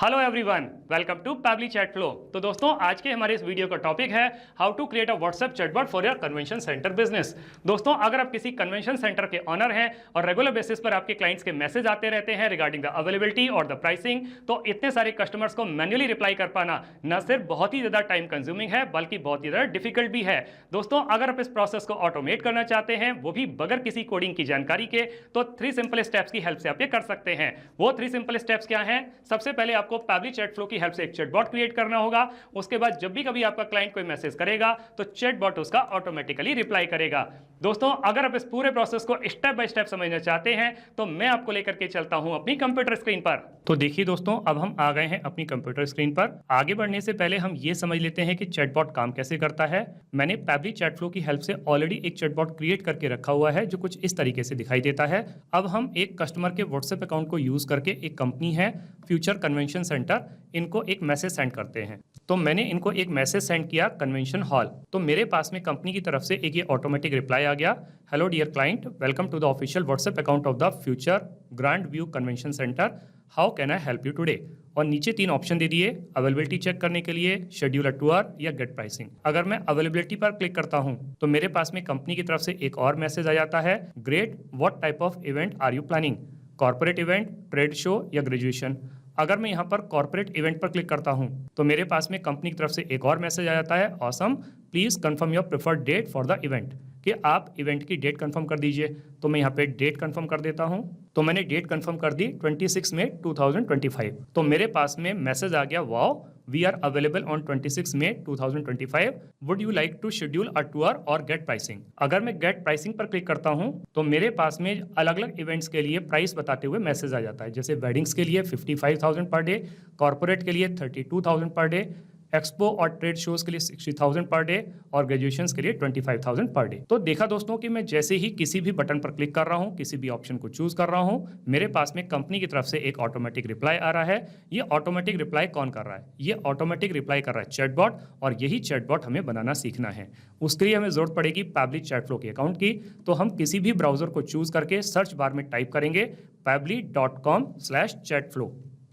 Hello everyone, welcome to Pabbly chat flow. तो दोस्तों, आज के हमारे इस वीडियो का टॉपिक है how to create a WhatsApp chatbot for your convention centre business. दोस्तों, अगर आप किसी कन्वेंशन सेंटर के ऑनर हैं और रेगुलर बेसिस पर आपके क्लाइंट्स के मैसेज आते रहते हैं रिगार्डिंग द अवेलेबिलिटी और द प्राइसिंग, तो इतने सारे कस्टमर्स को मैन्युअली रिप्लाई कर पाना न सिर्फ बहुत ही ज्यादा टाइम कंज्यूमिंग है बल्कि बहुत ही ज्यादा डिफिकल्ट भी है। दोस्तों, अगर आप इस प्रोसेस को ऑटोमेट करना चाहते हैं, वो भी बगैर किसी कोडिंग की जानकारी के, तो 3 सिंपल स्टेप्स की हेल्प से आप ये कर सकते हैं। वो 3 सिंपल स्टेप्स क्या हैं? सबसे पहले आपको पैबली चैट फ्लो की हेल्प से एक चैटबॉट क्रिएट करना होगा। उसके बाद जब भी कभी आपका क्लाइंट कोई मैसेज करेगा तो चैटबॉट उसका ऑटोमेटिकली रिप्लाई करेगा। दोस्तों, अगर आप इस पूरे प्रोसेस को स्टेप बाय स्टेप समझना चाहते हैं तो मैं आपको लेकर के चलता हूं अपनी कंप्यूटर स्क्रीन पर। तो देखिए दोस्तों, अब हम आ गए हैं अपनी कंप्यूटर स्क्रीन पर। आगे बढ़ने से पहले हम ये समझ लेते हैं कि चैटबॉट काम कैसे करता है। मैंने पैबली चैट फ्लो की हेल्प से ऑलरेडी एक चैटबॉट क्रिएट करके रखा हुआ है जो कुछ इस तरीके से दिखाई देता है। अब हम एक कस्टमर के व्हाट्सएप अकाउंट को यूज करके, एक कंपनी है फ्यूचर कन्वेंशन सेंटर, इनको एक मैसेज सेंड करते हैं। तो मैंने इनको एक मैसेज सेंड किया कन्वेंशन हॉल। तो मेरे पास में कंपनी की तरफ से एक ये ऑटोमेटिक रिप्लाई आ गया, hello dear client, welcome to the official WhatsApp account of the Future Grand View Convention Centre, how can I help you today. और नीचे 3 ऑप्शन दे दिए अवेलेबिलिटी चेक करने के लिए, शेड्यूल अ टूर या गेट प्राइसिंग। अगर मैं अवेलेबिलिटी पर क्लिक करता हूं तो मेरे पास में कंपनी की तरफ से एक और मैसेज आ जाता है, great, what type of event are you planning, corporate event, trade show या ग्रेजुएशन। अगर मैं यहाँ पर कॉर्पोरेट इवेंट पर क्लिक करता हूँ तो मेरे पास में कंपनी की तरफ से एक और मैसेज आ जाता है, awesome, please confirm your preferred date for the event, कि आप इवेंट की डेट कंफर्म कर दीजिए। तो मैं यहाँ पे डेट कंफर्म कर देता हूँ। तो मैंने डेट कंफर्म कर दी 26 मई 2025। तो मेरे पास में मैसेज आ गया, wow, we are available on 26 May 2025, would you like to schedule a tour or get pricing. अगर मैं गेट प्राइसिंग पर क्लिक करता हूं तो मेरे पास में अलग अलग इवेंट्स के लिए प्राइस बताते हुए मैसेज आ जाता है। जैसे वेडिंग्स के लिए 55,000 पर डे, कॉर्पोरेट के लिए 32,000 पर डे, एक्सपो और ट्रेड शोज के लिए 60,000 पर डे और ग्रेजुएशन के लिए 25,000 पर डे। तो देखा दोस्तों कि मैं जैसे ही किसी भी बटन पर क्लिक कर रहा हूं, किसी भी ऑप्शन को चूज कर रहा हूं, मेरे पास में कंपनी की तरफ से एक ऑटोमेटिक रिप्लाई आ रहा है। ये ऑटोमेटिक रिप्लाई कौन कर रहा है? ये ऑटोमेटिक रिप्लाई कर रहा है चैटबॉट, और यही चैटबॉट हमें बनाना सीखना है। उसके लिए हमें जरूरत पड़ेगी पैबली चैट फ्लो के अकाउंट की। तो हम किसी भी ब्राउजर को चूज करके सर्च बार में टाइप करेंगे pabbly.com/chatflow,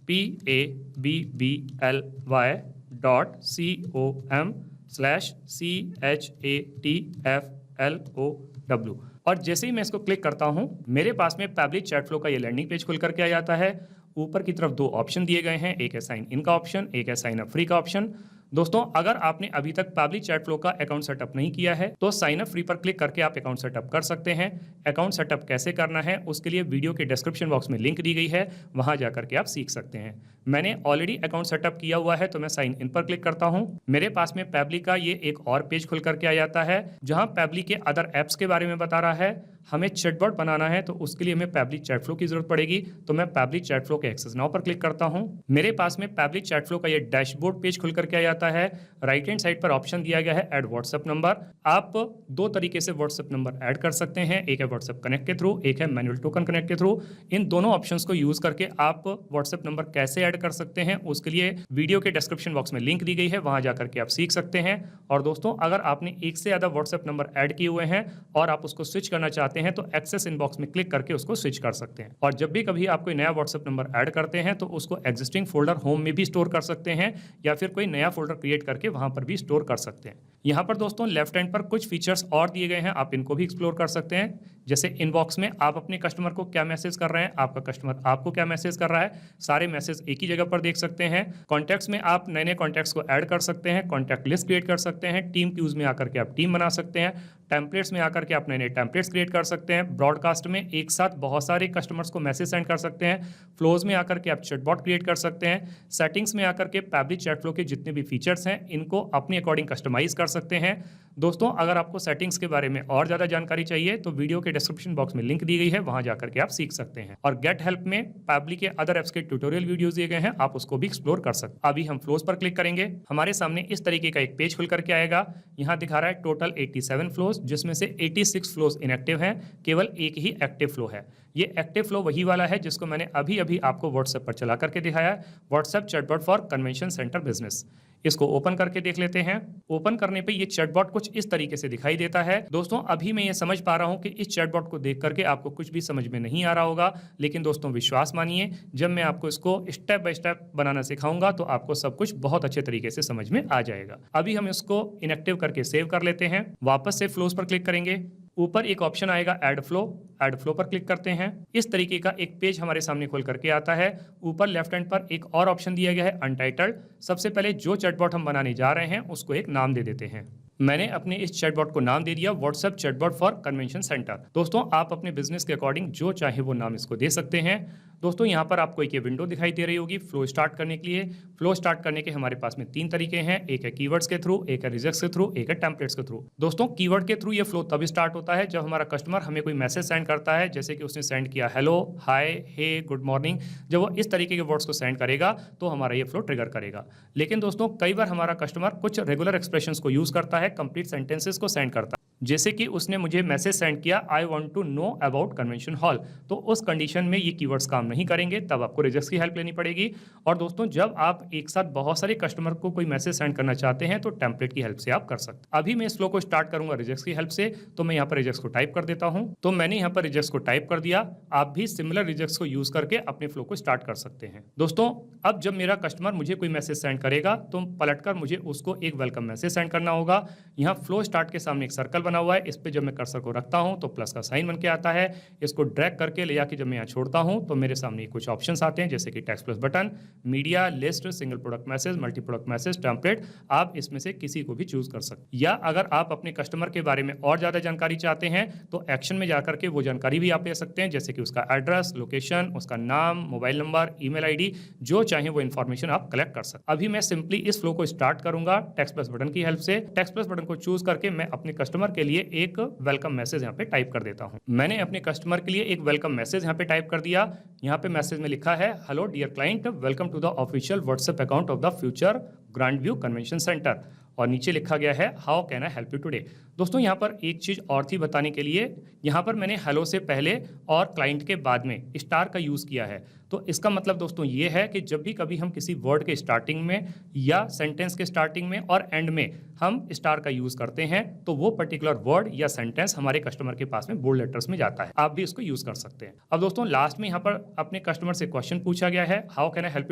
pabbly.com/chatflow। और जैसे ही मैं इसको क्लिक करता हूं, मेरे पास में पैबली चैट फ्लो का ये लैंडिंग पेज खुल करके आ जाता है। ऊपर की तरफ 2 ऑप्शन दिए गए हैं, एक है साइन इन का ऑप्शन, एक है साइन अप फ्री का ऑप्शन। दोस्तों, अगर आपने अभी तक पैबली चैट फ्लो का अकाउंट सेटअप नहीं किया है तो साइन अप फ्री पर क्लिक करके आप अकाउंट सेटअप कर सकते हैं। अकाउंट सेटअप कैसे करना है उसके लिए वीडियो के डिस्क्रिप्शन बॉक्स में लिंक दी गई है, वहां जाकर के आप सीख सकते हैं। मैंने ऑलरेडी अकाउंट सेटअप किया हुआ है तो मैं साइन इन पर क्लिक करता हूं। मेरे पास में पैबली का ये एक और पेज खुल करके आ जाता है जहां पैबली के अदर एप्स के बारे में बता रहा है। हमें चैटबॉट बनाना है तो उसके लिए हमें पैबली चैट फ्लो की जरूरत पड़ेगी। तो मैं पैबली चैट फ्लो के एक्सेस नाउ पर क्लिक करता हूं। मेरे पास में पैबली चैट फ्लो का ये डैशबोर्ड पेज खुल करके आ जाता है। राइट हैंड साइड पर ऑप्शन दिया गया है ऐड व्हाट्सएप नंबर। आप 2 तरीके से व्हाट्सएप नंबर ऐड कर सकते हैं, एक है व्हाट्सएप कनेक्ट के थ्रू, एक है मैनुअल टोकन कनेक्ट के थ्रू। इन दोनों ऑप्शंस को यूज करके आप व्हाट्सएप नंबर कैसे ऐड कर सकते हैं उसके लिए वीडियो के डिस्क्रिप्शन बॉक्स में लिंक दी गई है, वहां जाकर के आप सीख सकते हैं। और दोस्तों, अगर आपने एक से ज्यादा व्हाट्सएप नंबर ऐड किए हुए हैं और आप उसको स्विच करना चाहते हैं तो एक्सेस इनबॉक्स में क्लिक करके उसको स्विच कर सकते हैं। और जब भी कभी आप कोई नया व्हाट्सएप नंबर ऐड करते हैं तो उसको एग्जिस्टिंग फोल्डर होम में भी स्टोर कर सकते हैं या फिर कोई नया फोल्डर क्रिएट करके वहां पर भी स्टोर कर सकते हैं। यहाँ पर दोस्तों लेफ्ट हैंड पर कुछ फीचर्स और दिए गए हैं, आप इनको भी एक्सप्लोर कर सकते हैं। जैसे इनबॉक्स में आप अपने कस्टमर को क्या मैसेज कर रहे हैं, आपका कस्टमर आपको क्या मैसेज कर रहा है, सारे मैसेज एक ही जगह पर देख सकते हैं। कॉन्टैक्ट्स में आप नए नए कॉन्टैक्ट्स को ऐड कर सकते हैं, कॉन्टैक्ट लिस्ट क्रिएट कर सकते हैं। टीम व्यूज में आकर के आप टीम बना सकते हैं। टेम्पलेट्स में आकर के आप नए नए टेम्पलेट्स क्रिएट कर सकते हैं। ब्रॉडकास्ट में एक साथ बहुत सारे कस्टमर्स को मैसेज सेंड कर सकते हैं। फ्लोज में आकर के आप चैटबॉट क्रिएट कर सकते हैं। सेटिंग्स में आकर के पैबली चैट फ्लो के जितने भी फीचर्स हैं इनको अपने अकॉर्डिंग कस्टमाइज कर सकते हैं। दोस्तों, अगर आपको सेटिंग्स के बारे में और ज़्यादा जानकारी चाहिए तो वीडियो के डिस्क्रिप्शन बॉक्स में लिंक दी गई है, वहां जाकर के आप सीख सकते हैं। और गेट हेल्प में पैबली के अदर एप्स के ट्यूटोरियल वीडियोस दिए गए हैं, आप उसको भी एक्सप्लोर कर सकते हैं। अभी हम फ्लोज पर क्लिक करेंगे, हमारे सामने इस तरीके का एक पेज खुल करके आएगा। यहाँ दिखा रहा है टोटल 87 फ्लोज, जिसमें से 86 फ्लोज इनएक्टिव हैं, केवल एक ही एक्टिव फ्लो है। ये एक्टिव फ्लो वही वाला है जिसको मैंने अभी अभी आपको व्हाट्सएप पर चला करके दिखाया है, WhatsApp chatbot for convention centre business. इसको ओपन करके देख लेते हैं। ओपन करने पे ये चैटबॉट कुछ इस तरीके से दिखाई देता है। दोस्तों अभी मैं ये समझ पा रहा हूँ कि इस चैटबॉट को देख करके आपको कुछ भी समझ में नहीं आ रहा होगा, लेकिन दोस्तों विश्वास मानिए, जब मैं आपको इसको स्टेप बाय स्टेप बनाना सिखाऊंगा तो आपको सब कुछ बहुत अच्छे तरीके से समझ में आ जाएगा। अभी हम इसको इनएक्टिव करके सेव कर लेते हैं। वापस से फ्लोज पर क्लिक करेंगे। ऊपर एक ऑप्शन आएगा ऐड फ्लो पर क्लिक करते हैं। इस तरीके का एक पेज हमारे सामने खोल करके आता है। ऊपर लेफ्ट हैंड पर एक और ऑप्शन दिया गया है अनटाइटल्ड। सबसे पहले जो चैटबॉट हम बनाने जा रहे हैं उसको एक नाम दे देते हैं। मैंने अपने इस चैटबॉट को नाम दे दिया WhatsApp chatbot for convention centre. दोस्तों आप अपने बिजनेस के अकॉर्डिंग जो चाहे वो नाम इसको दे सकते हैं। दोस्तों यहाँ पर आपको एक ये विंडो दिखाई दे रही होगी फ्लो स्टार्ट करने के लिए। फ्लो स्टार्ट करने के हमारे पास में 3 तरीके हैं, एक है कीवर्ड्स के थ्रू, एक है रिजल्ट्स के थ्रू, एक है टेम्पलेट्स के थ्रू। दोस्तों कीवर्ड के थ्रू ये फ्लो तभी स्टार्ट होता है जब हमारा कस्टमर हमें कोई मैसेज सेंड करता है, जैसे कि उसने सेंड किया हेलो, हाय, हे, गुड मॉर्निंग। जब वो इस तरीके के वर्ड्स को सेंड करेगा तो हमारा ये फ्लो ट्रिगर करेगा। लेकिन दोस्तों कई बार हमारा कस्टमर कुछ रेगुलर एक्सप्रेशंस को यूज करता है, कंप्लीट सेंटेंसेस को सेंड करता है। जैसे कि उसने मुझे मैसेज सेंड किया I want to know about convention hall, तो उस कंडीशन में ये कीवर्ड्स काम नहीं करेंगे, तब आपको रिजल्ट्स की हेल्प लेनी पड़ेगी। और दोस्तों जब आप एक साथ बहुत सारे कस्टमर को कोई मैसेज सेंड करना चाहते हैं तो टेम्पलेट की हेल्प से आप कर सकते हैं। अभी मैं इस फ्लो को स्टार्ट करूंगा रिजल्ट्स की हेल्प से, तो मैं यहाँ पर रिजल्ट्स को टाइप कर देता हूँ। तो मैंने यहाँ पर रिजल्ट्स को टाइप कर दिया। आप भी सिमिलर रिजल्ट्स को यूज करके अपने फ्लो को स्टार्ट कर सकते हैं। दोस्तों अब जब मेरा कस्टमर मुझे कोई मैसेज सेंड करेगा तो पलटकर मुझे उसको एक वेलकम मैसेज सेंड करना होगा। यहाँ फ्लो स्टार्ट के सामने एक सर्कल बना हुआ है, इस पर जब मैं कर्सर को रखता हूं तो प्लस का साइन बन के आता है। इसको ड्रैग करके ले जाके जब मैं यहाँ छोड़ता हूं तो मेरे सामने कुछ ऑप्शंस आते हैं, जैसे कि text plus button, media, list, single product message, multi product message, template. आप इसमें से किसी को भी चूज कर सकते हैं। या अगर आप अपने कस्टमर के बारे में और ज्यादा जानकारी चाहते हैं तो एक्शन में जाकर के वो जानकारी भी आप ले सकते हैं, जैसे कि उसका एड्रेस, लोकेशन, उसका नाम, मोबाइल नंबर, ईमेल आईडी, जो चाहे वो इन्फॉर्मेशन आप कलेक्ट कर सकते हैं। अभी मैं सिंपली इस फ्लो को स्टार्ट करूंगा टेक्स्ट प्लस बटन की हेल्प से। टेक्स्ट प्लस बटन को चूज करके मैं अपने कस्टमर के लिए एक वेलकम मैसेज यहाँ पे टाइप कर देता हूँ। मैंने अपने कस्टमर के लिए एक वेलकम मैसेज यहाँ पे टाइप कर दिया। यहाँ पे मैसेज में लिखा है hello dear client, welcome to the official WhatsApp account of the Future Grand View Convention Centre. और नीचे लिखा गया है how can I help you today. दोस्तों यहाँ पर एक चीज और थी बताने के लिए, यहाँ पर मैंने हेलो से पहले और क्लाइंट के बाद में स्टार का यूज किया है। तो इसका मतलब दोस्तों ये है कि जब भी कभी हम किसी वर्ड के स्टार्टिंग में या सेंटेंस के स्टार्टिंग में और एंड में हम स्टार का यूज करते हैं तो वो पर्टिकुलर वर्ड या सेंटेंस हमारे कस्टमर के पास में बोल्ड लेटर्स में जाता है। आप भी इसको यूज कर सकते हैं। अब दोस्तों लास्ट में यहाँ पर अपने कस्टमर से क्वेश्चन पूछा गया है how can I help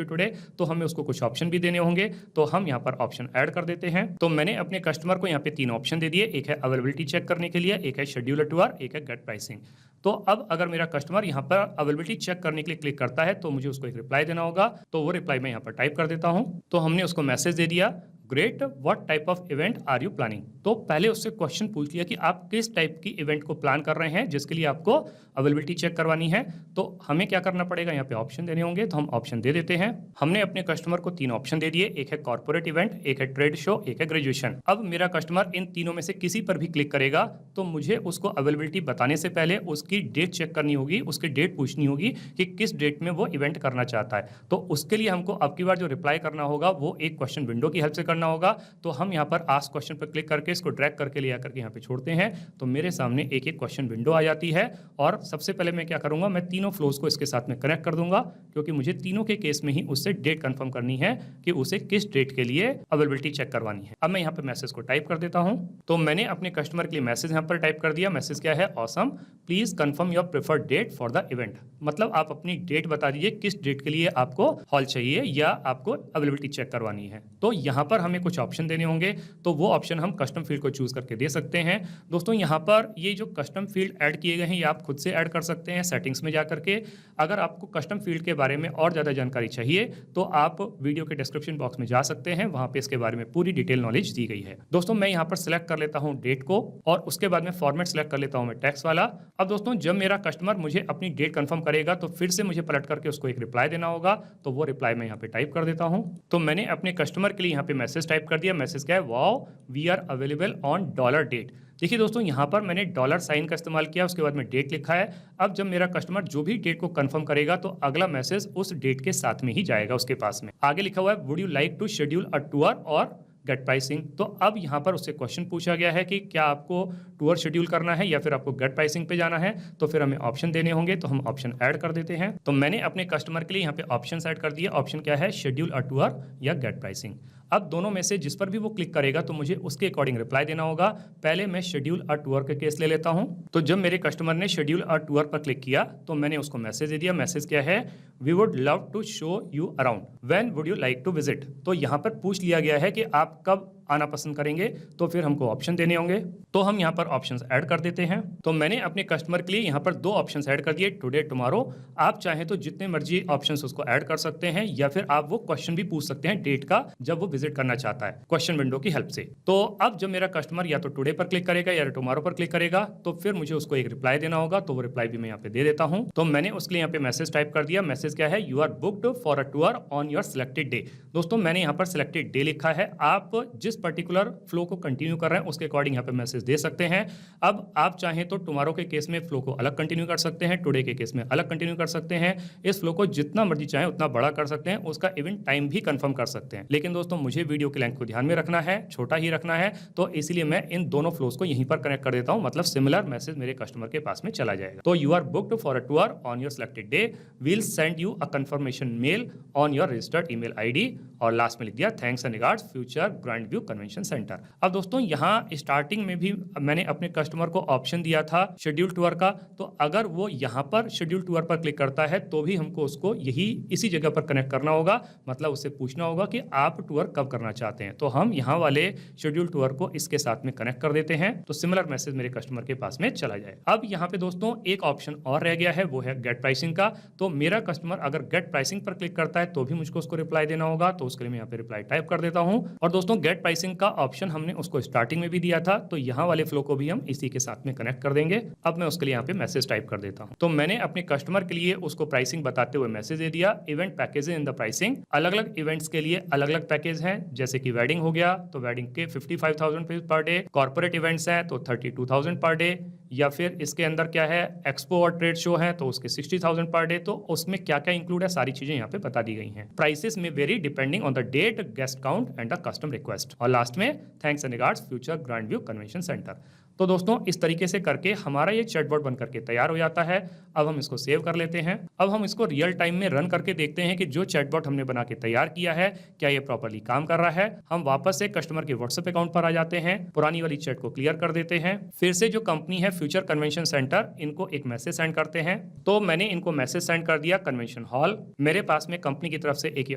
you today, तो हमें उसको कुछ ऑप्शन भी देने होंगे, तो हम यहाँ पर ऑप्शन ऐड कर देते हैं। तो मैंने अपने कस्टमर को यहाँ पे 3 ऑप्शन दे दिए, एक है अवेलेबिलिटी चेक करने के लिए, एक है शेड्यूल टू आवर, एक है गेट प्राइसिंग। तो अब अगर मेरा कस्टमर यहाँ पर अवेलेबिलिटी चेक करने के लिए क्लिक करता है तो मुझे उसको एक रिप्लाई देना होगा, तो वो रिप्लाई मैं यहाँ पर टाइप कर देता हूँ। तो हमने उसको मैसेज दे दिया great, what type of event are you planning. तो पहले उससे क्वेश्चन पूछ लिया कि आप किस टाइप की इवेंट को प्लान कर रहे हैं जिसके लिए आपको अवेलेबिलिटी चेक करवानी है। तो हमें क्या करना पड़ेगा, यहाँ पे ऑप्शन देने होंगे, तो हम ऑप्शन दे देते हैं। हमने अपने कस्टमर को 3 ऑप्शन दे दिए, एक है कॉर्पोरेट इवेंट, एक है ट्रेड शो, एक है ग्रेजुएशन। अब मेरा कस्टमर इन तीनों में से किसी पर भी क्लिक करेगा तो मुझे उसको अवेलेबिलिटी बताने से पहले उसकी डेट चेक करनी होगी, उसकी डेट पूछनी होगी कि किस डेट में वो इवेंट करना चाहता है। तो उसके लिए हमको अब की बार जो रिप्लाई करना होगा वो एक क्वेश्चन विंडो की हेल्प से करना होगा। तो हम यहाँ पर आस्क क्वेश्चन पर क्लिक करके इसको ड्रैग करके ले आकर के यहाँ पे छोड़ते हैं, तो मेरे सामने एक एक क्वेश्चन विंडो आ जाती है। और सबसे पहले मैं क्या करूंगा, मैं तीनों फ्लोज को इसके साथ में कनेक्ट कर दूंगा, क्योंकि मुझे तीनों के केस में ही उससे डेट कंफर्म करनी है कि उसे किस डेट के लिए अवेलेबिलिटी चेक करवानी है। अब मैं यहाँ पे मैसेज को टाइप कर देता हूँ। तो मैंने अपने कस्टमर के लिए मैसेज यहाँ पर टाइप कर दिया। मैसेज क्या है, awesome, please confirm your preferred date for the event. मतलब आप अपनी डेट बता दीजिए किस डेट के लिए आपको हॉल चाहिए या आपको अवेलेबिलिटी चेक करवानी है। तो यहाँ पर हमें कुछ ऑप्शन देने होंगे, तो वो ऑप्शन हम कस्टम फील्ड को चूज करके दे सकते हैं। दोस्तों यहाँ पर ये जो कस्टम फील्ड ऐड किए गए हैं ये आप खुद से ऐड कर सकते हैं सेटिंग्स में जाकर के। अगर आपको कस्टम फील्ड के बारे में और ज़्यादा जानकारी चाहिए तो आप वीडियो के डिस्क्रिप्शन बॉक्स में जा सकते हैं, वहाँ पे इसके बारे में पूरी डिटेल नॉलेज दी गई है। दोस्तों मैं यहाँ पर सिलेक्ट कर लेता हूँ डेट को और उसके बाद में फॉर्मेट सिलेक्ट कर लेता हूँ मैं टेक्स्ट वाला। अब दोस्तों जब मेरा कस्टमर मुझे अपनी डेट कंफर्म करेगा तो फिर से मुझे पलट करके उसको एक रिप्लाई देना होगा, तो वो रिप्लाई मैं यहाँ पे टाइप कर देता हूँ। तो मैंने अपने कस्टमर के लिए यहाँ पे मैसेज टाइप कर दिया। मैसेज क्या है, wow we are available on dollar date. देखिए दोस्तों यहाँ पर मैंने डॉलर साइन का इस्तेमाल किया, उसके बाद में डेट लिखा है। अब जब मेरा कस्टमर जो भी डेट को कंफर्म करेगा तो अगला मैसेज उस डेट के साथ में ही जाएगा उसके पास में। आगे लिखा हुआ है would you like to schedule a tour or get pricing. तो अब यहाँ पर उससे क्वेश्चन पूछा गया है कि क्या आपको टूर शेड्यूल करना है या फिर आपको गेट प्राइसिंग पे जाना है, तो फिर हमें ऑप्शन देने होंगे, तो हम ऑप्शन ऐड कर देते हैं। तो मैंने अपने कस्टमर के लिए यहाँ पे ऑप्शन ऐड कर दिया। ऑप्शन क्या है, शेड्यूल अ टूर या गेट प्राइसिंग। अब दोनों में से जिस पर भी वो क्लिक करेगा तो मुझे उसके अकॉर्डिंग रिप्लाई देना होगा। पहले मैं शेड्यूल अ टूर का केस ले लेता हूं। तो जब मेरे कस्टमर ने शेड्यूल अ टूर पर क्लिक किया तो मैंने उसको मैसेज दे दिया। मैसेज क्या है, we would love to show you around, when would you like to visit. तो यहाँ पर पूछ लिया गया है कि आप कब आना पसंद करेंगे, तो फिर हमको ऑप्शन देने होंगे। तो हम यहाँ पर ऑप्शंस ऐड कर देते हैं। तो मैंने अपने कस्टमर के लिए यहाँ पर 2 ऑप्शंस ऐड कर दिए, टुडे टुमारो। आप चाहें तो जितने मर्जी ऑप्शंस उसको ऐड कर सकते हैं, या फिर आप वो क्वेश्चन भी पूछ सकते हैं डेट का जब वो विजिट करना चाहता है क्वेश्चन विंडो की हेल्प से। तो अब जब मेरा कस्टमर या तो टुडे पर क्लिक करेगा या टुमारो पर क्लिक करेगा तो फिर मुझे उसको एक रिप्लाई देना होगा। तो वो रिप्लाई भी मैं यहाँ पे दे देता हूँ। तो मैंने उसके लिए यहाँ पे मैसेज टाइप कर दिया। मैसेज क्या है, you are booked for a tour on your selected day. दोस्तों मैंने यहाँ पर सिलेक्टेड डे लिखा है। आप जिस पर्टिकुलर फ्लो को कंटिन्यू कर रहे हैं उसके अकॉर्डिंग यहाँ पे मैसेज दे सकते हैं। अब आप चाहें तो टुमारो के केस में फ्लो को अलग कंटिन्यू कर सकते हैं, टुडे के केस में अलग कंटिन्यू कर सकते हैं। इस फ्लो को जितना मर्जी चाहें उतना बड़ा कर सकते हैं, उसका इवेंट टाइम भी कंफर्म कर सकते हैं। लेकिन दोस्तों मुझे वीडियो की लेंथ को ध्यान में रखना है, छोटा ही रखना है, तो इसलिए मैं इन दोनों फ्लोज को यहीं पर कनेक्ट कर देता हूं। मतलब सिमिलर मैसेज मेरे कस्टमर के पास में चला जाएगा। तो you are booked for a tour on your selected day, we'll send you a confirmation mail on your registered email ID, और लास्ट में लिख दिया thanks and regards Future Grand View Convention Centre. अब दोस्तों यहाँ स्टार्टिंग में भी मैंने अपने कस्टमर को ऑप्शन दिया था शेड्यूल टूर का। तो अगर वो यहाँ पर शेड्यूल टूर पर क्लिक करता है तो भी हमको उसको इसी जगह पर कनेक्ट करना होगा। मतलब उससे पूछना होगा कि आप टूर कब करना चाहते हैं। तो हम यहाँ वाले शेड्यूल टूर को इसके साथ में कनेक्ट कर देते हैं, तो सिमिलर मैसेज मेरे कस्टमर के पास में चला जाए। अब यहाँ पे दोस्तों एक ऑप्शन और रह गया है, वो है गेट प्राइसिंग का। तो मेरा कस्टमर अगर गेट प्राइसिंग पर क्लिक करता है तो भी मुझको उसको रिप्लाई देना होगा। तो उसके लिए मैं यहाँ पे रिप्लाई टाइप कर देता हूँ। और दोस्तों गेट प्राइसिंग का ऑप्शन हमने उसको स्टार्टिंग में भी दिया था, तो यहाँ वाले फ्लो को भी हम इसी के साथ में कनेक्ट कर देंगे। अब मैं उसके लिए यहाँ पे मैसेज टाइप कर देता हूँ। तो मैंने अपने कस्टमर के लिए उसको प्राइसिंग बताते हुए मैसेज दे दिया, event package in the pricing. अलग अलग इवेंट्स के लिए अलग अलग पैकेज हैं, जैसे कि वेडिंग हो गया तो वेडिंग के 55,000 पर डे, कॉर्पोरेट इवेंट्स हैं तो 32,000 पर डे, या फिर इसके अंदर क्या है एक्सपो और ट्रेड शो है तो उसके 60,000 पर डे। तो उसमें क्या क्या इंक्लूड है सारी चीजें यहाँ पे बता दी गई हैं। प्राइसेस में vary depending on the date, guest count and the custom request, और लास्ट में thanks and regards Future Grand View Convention Centre. तो दोस्तों इस तरीके से करके हमारा ये चैटबॉट बन करके तैयार हो जाता है। अब हम इसको सेव कर लेते हैं। अब हम इसको रियल टाइम में रन करके देखते हैं कि जो चैटबॉट हमने बना के तैयार किया है क्या ये प्रॉपर्ली काम कर रहा है। हम वापस से कस्टमर के व्हाट्सएप अकाउंट पर आ जाते हैं, पुरानी वाली चैट को क्लियर कर देते हैं। फिर से जो कंपनी है फ्यूचर कन्वेंशन सेंटर, इनको एक मैसेज सेंड करते हैं। तो मैंने इनको मैसेज सेंड कर दिया कन्वेंशन हॉल। मेरे पास में कंपनी की तरफ से एक ये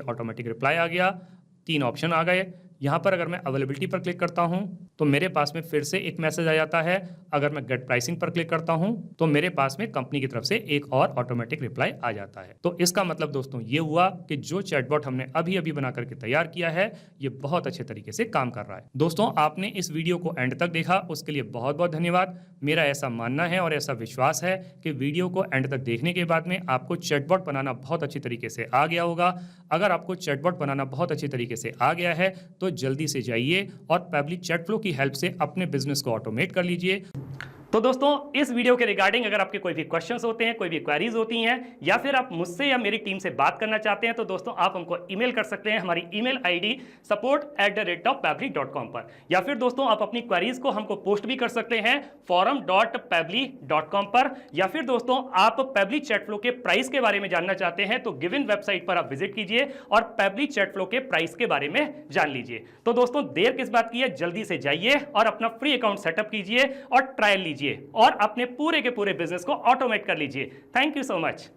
ऑटोमेटिक रिप्लाई आ गया, 3 ऑप्शन आ गए। यहाँ पर अगर मैं अवेलेबिलिटी पर क्लिक करता हूँ तो मेरे पास में फिर से एक मैसेज आ जाता है। अगर मैं गेट प्राइसिंग पर क्लिक करता हूँ तो मेरे पास में कंपनी की तरफ से एक और ऑटोमेटिक रिप्लाई आ जाता है। तो इसका मतलब दोस्तों ये हुआ कि जो चैटबॉट हमने अभी अभी बना करके तैयार किया है ये बहुत अच्छे तरीके से काम कर रहा है। दोस्तों आपने इस वीडियो को एंड तक देखा उसके लिए बहुत बहुत धन्यवाद। मेरा ऐसा मानना है और ऐसा विश्वास है कि वीडियो को एंड तक देखने के बाद में आपको चैटबॉट बनाना बहुत अच्छी तरीके से आ गया होगा। अगर आपको चैटबॉट बनाना बहुत अच्छी तरीके से आ गया है तो जल्दी से जाइए और पेबली चैट फ्लो की हेल्प से अपने बिजनेस को ऑटोमेट कर लीजिए। तो दोस्तों इस वीडियो के रिगार्डिंग अगर आपके कोई भी क्वेश्चंस होते हैं, कोई भी क्वेरीज होती हैं, या फिर आप मुझसे या मेरी टीम से बात करना चाहते हैं तो दोस्तों आप हमको ईमेल कर सकते हैं हमारी ईमेल आईडी support@pabbly.com पर, या फिर दोस्तों आप अपनी क्वेरीज को हमको पोस्ट भी कर सकते हैं forum.pabbly.com पर, या फिर दोस्तों आप पेबली चैट फ्लो के प्राइस के बारे में जानना चाहते हैं तो गिवन वेबसाइट पर आप विजिट कीजिए और पेबली चैट फ्लो के प्राइस के बारे में जान लीजिए। तो दोस्तों देर किस बात की है, जल्दी से जाइए और अपना फ्री अकाउंट सेटअप कीजिए और ट्रायल लीजिए और अपने पूरे के पूरे बिजनेस को ऑटोमेट कर लीजिए। Thank you so much.